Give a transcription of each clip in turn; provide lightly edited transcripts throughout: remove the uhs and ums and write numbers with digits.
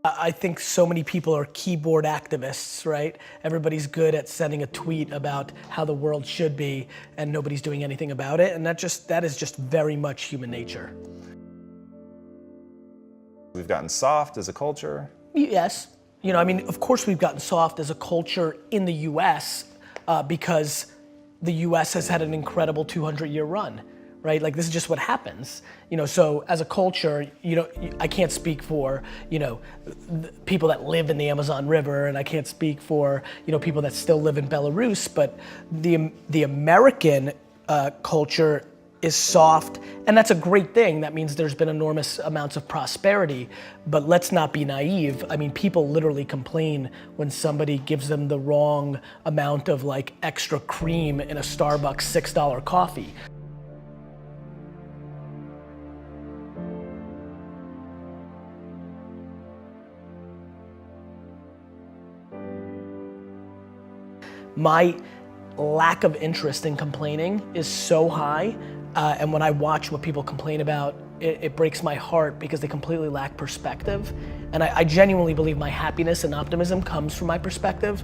I think so many people are keyboard activists, right? Everybody's good at sending a tweet about how the world should be and nobody's doing anything about it. And that is just very much human nature. We've gotten soft as a culture. Yes. You know, I mean, of course we've gotten soft as a culture in the US because the US has had an incredible 200-year run, right? Like this is just what happens. You know, so as a culture, you know, I can't speak for, you know, people that live in the Amazon River, and I can't speak for, you know, people that still live in Belarus, but the American culture is soft, and that's a great thing. That means there's been enormous amounts of prosperity, but let's not be naive. I mean, people literally complain when somebody gives them the wrong amount of like extra cream in a Starbucks $6 coffee. My lack of interest in complaining is so high, and when I watch what people complain about, it breaks my heart because they completely lack perspective. And I genuinely believe my happiness and optimism comes from my perspective.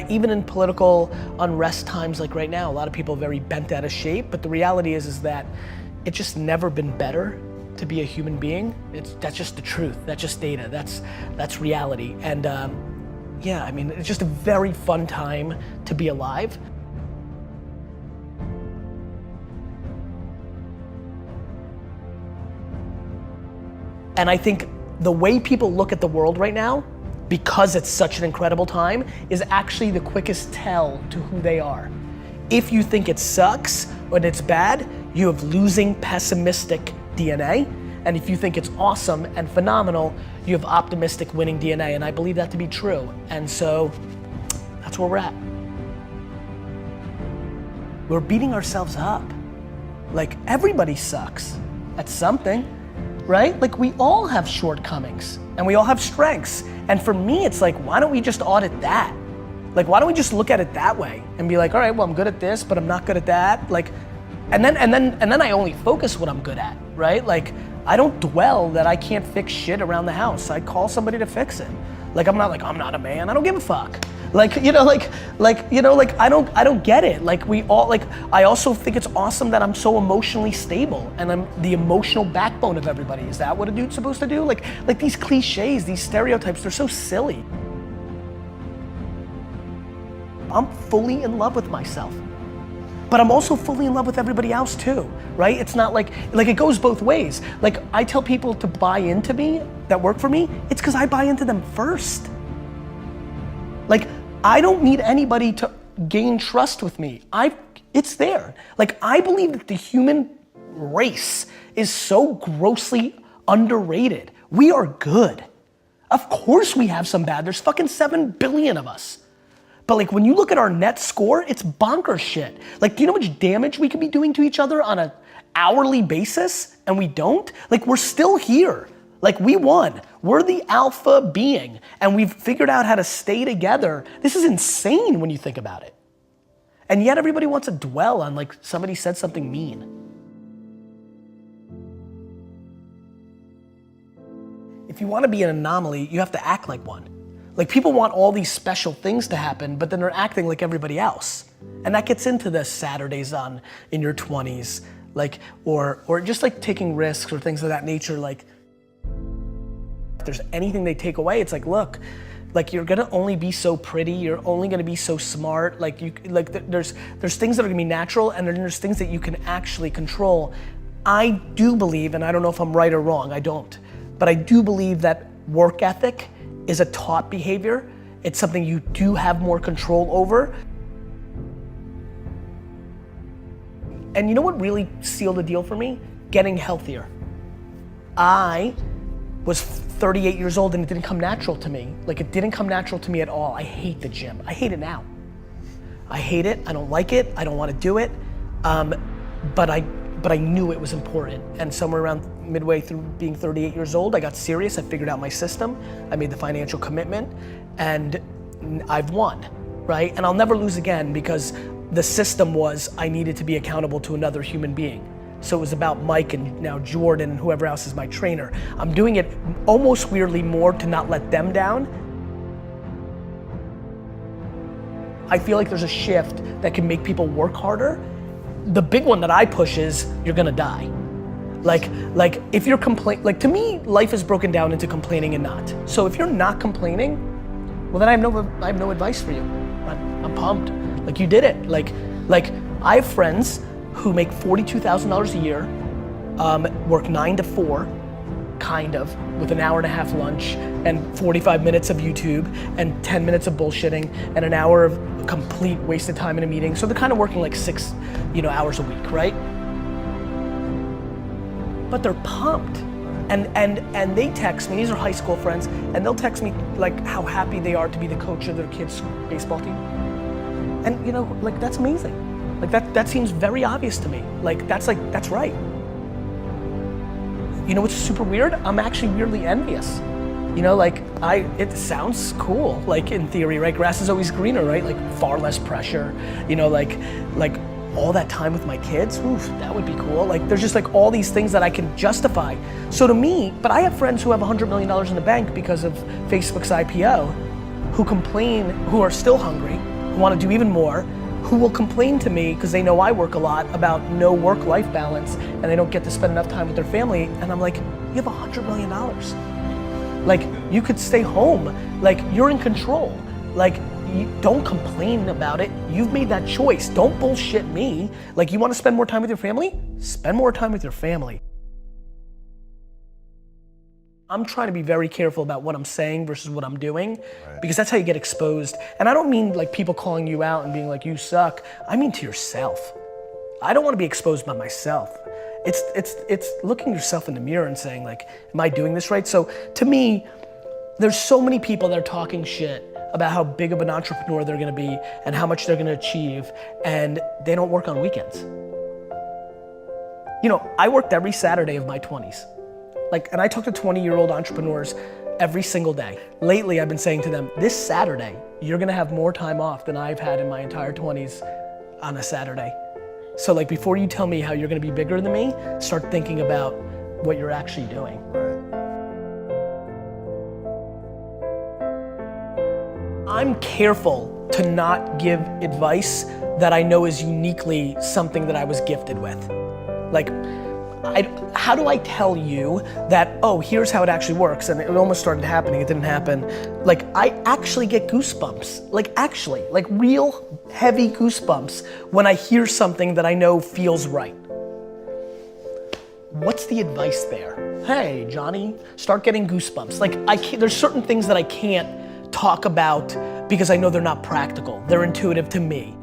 Even in political unrest times like right now, a lot of people are very bent out of shape, but the reality is that it's just never been better to be a human being. That's just the truth, that's just data, that's reality. And yeah, I mean, it's just a very fun time to be alive. And I think the way people look at the world right now, because it's such an incredible time, is actually the quickest tell to who they are. If you think it sucks or it's bad, you have losing pessimistic DNA. And if you think it's awesome and phenomenal, you have optimistic winning DNA. And I believe that to be true. And so that's where we're at. We're beating ourselves up. Like everybody sucks at something, right? Like we all have shortcomings and we all have strengths. And for me, it's like, why don't we just audit that? Like, why don't we just look at it that way and be like, all right, well, I'm good at this, but I'm not good at that. Like, and then I only focus what I'm good at, right? Like, I don't dwell that I can't fix shit around the house. I call somebody to fix it. Like, I'm not like, I'm not a man, I don't give a fuck. Like, you know, I don't get it. Like we all, like, I also think it's awesome that I'm so emotionally stable and I'm the emotional backbone of everybody. Is that what a dude's supposed to do? Like these cliches, these stereotypes, they're so silly. I'm fully in love with myself. But I'm also fully in love with everybody else too, right? It's not like it goes both ways. Like I tell people to buy into me, that work for me, it's because I buy into them first. Like I don't need anybody to gain trust with me. It's there. Like I believe that the human race is so grossly underrated. We are good. Of course we have some bad, there's fucking 7 billion of us. But like when you look at our net score, it's bonkers shit. Like, do you know how much damage we could be doing to each other on an hourly basis and we don't? Like we're still here. Like we won. We're the alpha being and we've figured out how to stay together. This is insane when you think about it. And yet everybody wants to dwell on like somebody said something mean. If you want to be an anomaly, you have to act like one. Like people want all these special things to happen, but then they're acting like everybody else. And that gets into the Saturdays in your 20s, like, or just like taking risks or things of that nature. Like if there's anything they take away, it's like, look, like you're gonna only be so pretty, you're only gonna be so smart. Like there's things that are gonna be natural and then there's things that you can actually control. I do believe, and I don't know if I'm right or wrong, I don't, but I do believe that work ethic is a taught behavior. It's something you do have more control over. And you know what really sealed the deal for me? Getting healthier. I was 38 years old and it didn't come natural to me. Like it didn't come natural to me at all. I hate the gym. I hate it now. I hate it, I don't like it, I don't want to do it. But I knew it was important. And somewhere around midway through being 38 years old, I got serious, I figured out my system, I made the financial commitment, and I've won, right? And I'll never lose again because the system was I needed to be accountable to another human being. So it was about Mike and now Jordan and whoever else is my trainer. I'm doing it almost weirdly more to not let them down. I feel like there's a shift that can make people work harder. The big one that I push is you're gonna die. Like if you're to me, life is broken down into complaining and not. So if you're not complaining, well then I have no advice for you. I'm pumped. Like you did it. Like I have friends who make $42,000 a year, work 9 to 4, kind of, with an hour and a half lunch and 45 minutes of YouTube and 10 minutes of bullshitting and an hour of complete wasted time in a meeting. So they're kind of working like 6, hours a week, right? But they're pumped. And they text me, these are high school friends, and they'll text me like how happy they are to be the coach of their kids' baseball team. And that's amazing. Like that seems very obvious to me. That's right. You know what's super weird? I'm actually weirdly envious. It sounds cool, like in theory, right? Grass is always greener, right? Like far less pressure, like all that time with my kids, oof, that would be cool. Like there's just like all these things that I can justify. So to me, but I have friends who have $100 million in the bank because of Facebook's IPO, who complain, who are still hungry, who want to do even more, who will complain to me because they know I work a lot about no work-life balance and they don't get to spend enough time with their family. And I'm like, you have $100 million. Like you could stay home, like you're in control. Like don't complain about it. You've made that choice. Don't bullshit me. Like you want to spend more time with your family? Spend more time with your family. I'm trying to be very careful about what I'm saying versus what I'm doing, because that's how you get exposed. And I don't mean like people calling you out and being like, you suck. I mean to yourself. I don't want to be exposed by myself. It's looking yourself in the mirror and saying like, am I doing this right? So to me, there's so many people that are talking shit about how big of an entrepreneur they're gonna be and how much they're gonna achieve, and they don't work on weekends. I worked every Saturday of my 20s. And I talk to 20-year-old entrepreneurs every single day. Lately, I've been saying to them, this Saturday, you're gonna have more time off than I've had in my entire 20s on a Saturday. So before you tell me how you're gonna be bigger than me, start thinking about what you're actually doing. I'm careful to not give advice that I know is uniquely something that I was gifted with. How do I tell you that, oh, here's how it actually works, and it almost started happening, it didn't happen. I actually get goosebumps, real heavy goosebumps when I hear something that I know feels right. What's the advice there? Hey, Johnny, start getting goosebumps. There's certain things that I can't talk about because I know they're not practical. They're intuitive to me.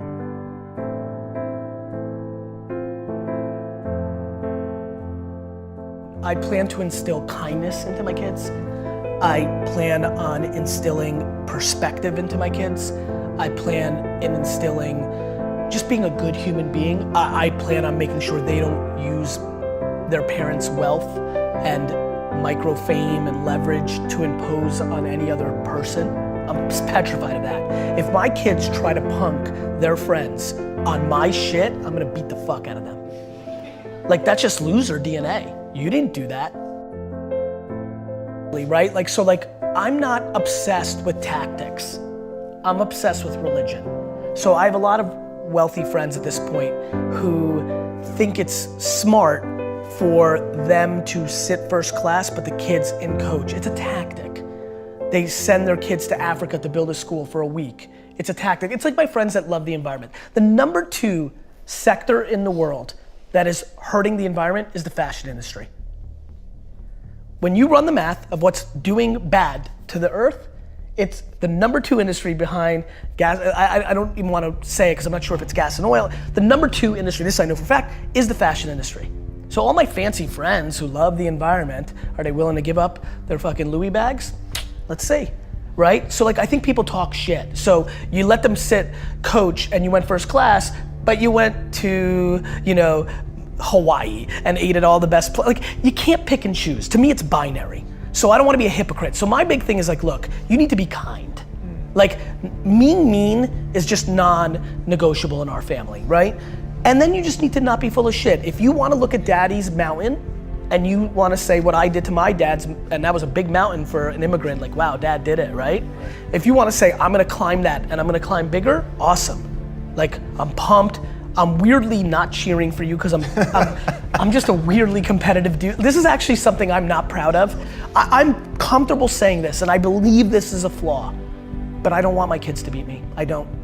I plan to instill kindness into my kids. I plan on instilling perspective into my kids. I plan in instilling just being a good human being. I plan on making sure they don't use their parents' wealth and micro fame and leverage to impose on any other person. I'm petrified of that. If my kids try to punk their friends on my shit, I'm gonna beat the fuck out of them. That's just loser DNA. You didn't do that. Right? I'm not obsessed with tactics. I'm obsessed with religion. So I have a lot of wealthy friends at this point who think it's smart for them to sit first class, but the kids in coach. It's a tactic. They send their kids to Africa to build a school for a week. It's a tactic. It's like my friends that love the environment. The number 2 sector in the world that is hurting the environment is the fashion industry. When you run the math of what's doing bad to the earth, it's the number 2 industry behind gas. I don't even want to say it because I'm not sure if it's gas and oil. The number 2 industry, this I know for a fact, is the fashion industry. So all my fancy friends who love the environment, are they willing to give up their fucking Louis bags? Let's see, right? So I think people talk shit. So you let them sit coach and you went first class, but you went to, Hawaii and ate at all the best you can't pick and choose. To me, it's binary. So I don't want to be a hypocrite. So my big thing is look, you need to be kind. Mean is just non-negotiable in our family, right? And then you just need to not be full of shit. If you want to look at daddy's mountain and you want to say what I did to my dad's, and that was a big mountain for an immigrant, like, wow, dad did it, right? If you want to say, I'm going to climb that and I'm going to climb bigger, awesome. Like, I'm pumped. I'm weirdly not cheering for you because I'm just a weirdly competitive dude. This is actually something I'm not proud of. I'm comfortable saying this and I believe this is a flaw, but I don't want my kids to beat me. I don't.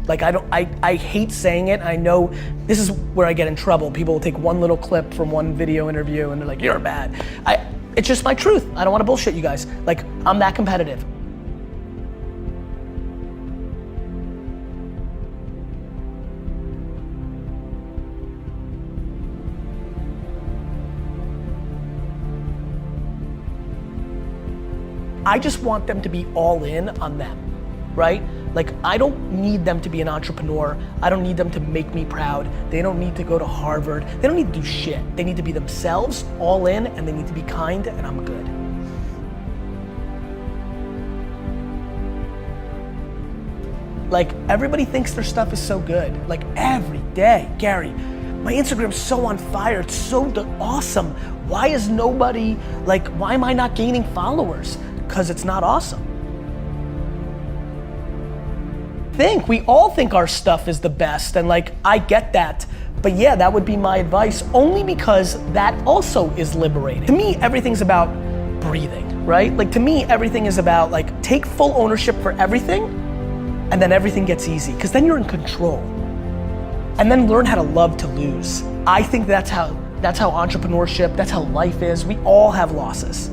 Like, I hate saying it. I know this is where I get in trouble. People will take one little clip from one video interview and they're like, you're bad. It's just my truth. I don't want to bullshit you guys. Like, I'm that competitive. I just want them to be all in on them, right? Like, I don't need them to be an entrepreneur. I don't need them to make me proud. They don't need to go to Harvard. They don't need to do shit. They need to be themselves, all in, and they need to be kind, and I'm good. Like, everybody thinks their stuff is so good. Like, every day, Gary, my Instagram's so on fire, it's so awesome. Why is nobody, like, why am I not gaining followers? Because it's not awesome. We all think our stuff is the best, and like, I get that, but yeah, that would be my advice, only because that also is liberating. To me, everything's about breathing, right? Like, to me, everything is about, like, take full ownership for everything, and then everything gets easy, because then you're in control. And then learn how to love to lose. I think that's how entrepreneurship, that's how life is. We all have losses.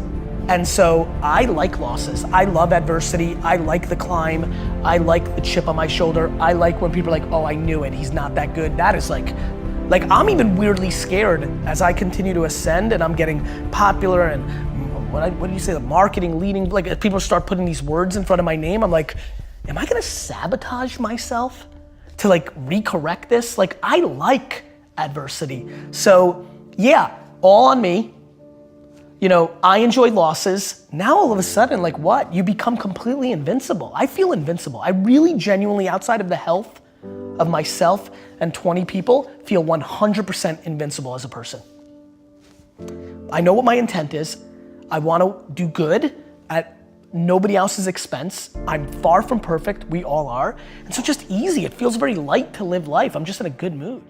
And so I like losses. I love adversity. I like the climb. I like the chip on my shoulder. I like when people are like, oh, I knew it, he's not that good. That is like I'm even weirdly scared as I continue to ascend and I'm getting popular and what do you say, the marketing leading, like, as people start putting these words in front of my name, I'm like, am I gonna sabotage myself to like recorrect this? Like, I like adversity. So yeah, all on me. You know, I enjoy losses. Now all of a sudden, like, what? You become completely invincible. I feel invincible. I really genuinely, outside of the health of myself and 20 people, feel 100% invincible as a person. I know what my intent is. I want to do good at nobody else's expense. I'm far from perfect. We all are. And so just easy. It feels very light to live life. I'm just in a good mood.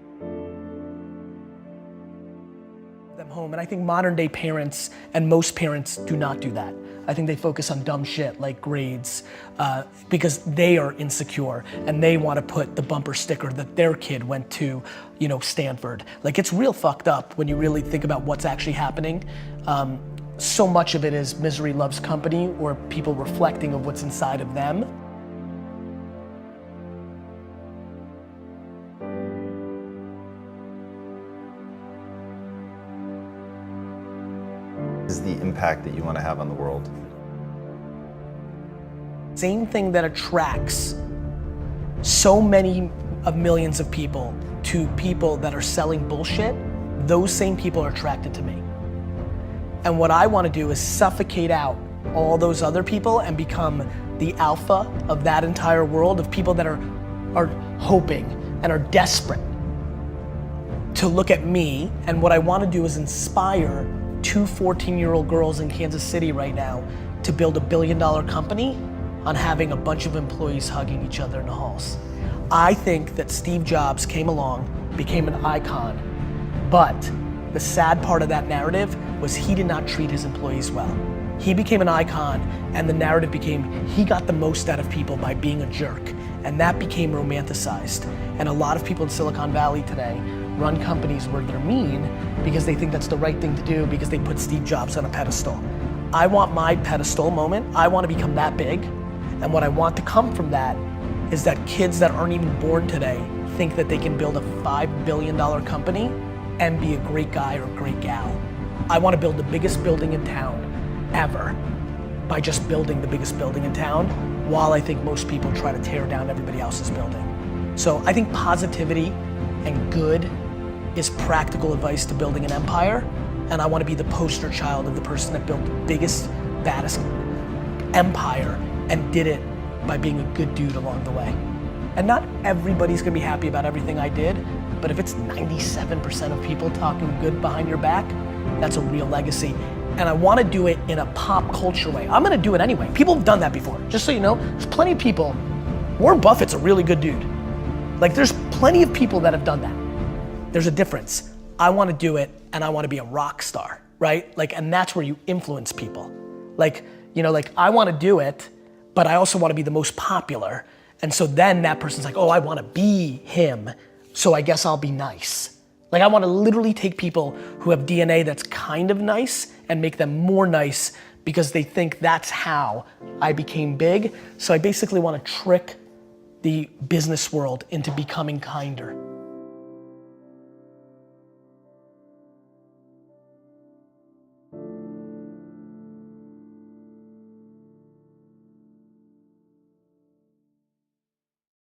Them home, and I think modern day parents and most parents do not do that. I think they focus on dumb shit like grades because they are insecure and they want to put the bumper sticker that their kid went to, you know, Stanford. Like, it's real fucked up when you really think about what's actually happening. So much of it is misery loves company, or people reflecting of what's inside of them. Is the impact that you want to have on the world? Same thing that attracts so many of millions of people to people that are selling bullshit, those same people are attracted to me. And what I want to do is suffocate out all those other people and become the alpha of that entire world of people that are hoping and are desperate to look at me. And what I want to do is inspire 2 14-year-old girls in Kansas City right now to build $1 billion company on having a bunch of employees hugging each other in the halls. I think that Steve Jobs came along, became an icon, but the sad part of that narrative was he did not treat his employees well. He became an icon, and the narrative became he got the most out of people by being a jerk, and that became romanticized. And a lot of people in Silicon Valley today run companies where they're mean because they think that's the right thing to do because they put Steve Jobs on a pedestal. I want my pedestal moment. I want to become that big, and what I want to come from that is that kids that aren't even born today think that they can build a $5 billion company and be a great guy or a great gal. I want to build the biggest building in town ever by just building the biggest building in town, while I think most people try to tear down everybody else's building. So I think positivity and good is practical advice to building an empire, and I want to be the poster child of the person that built the biggest, baddest empire and did it by being a good dude along the way. And not everybody's gonna be happy about everything I did, But if it's 97% of people talking good behind your back, that's a real legacy. And I wanna do it in a pop culture way. I'm gonna do it anyway. People have done that before. Just so you know, there's plenty of people. Warren Buffett's a really good dude. Like there's plenty of people that have done that. There's a difference. I wanna do it and I wanna be a rock star, right? Like, and that's where you influence people. Like, you know, like I wanna do it, but I also wanna be the most popular. And so then that person's like, oh, I wanna be him, so I guess I'll be nice. Like I wanna literally take people who have DNA that's kind of nice and make them more nice because they think that's how I became big. So I basically wanna trick the business world into becoming kinder.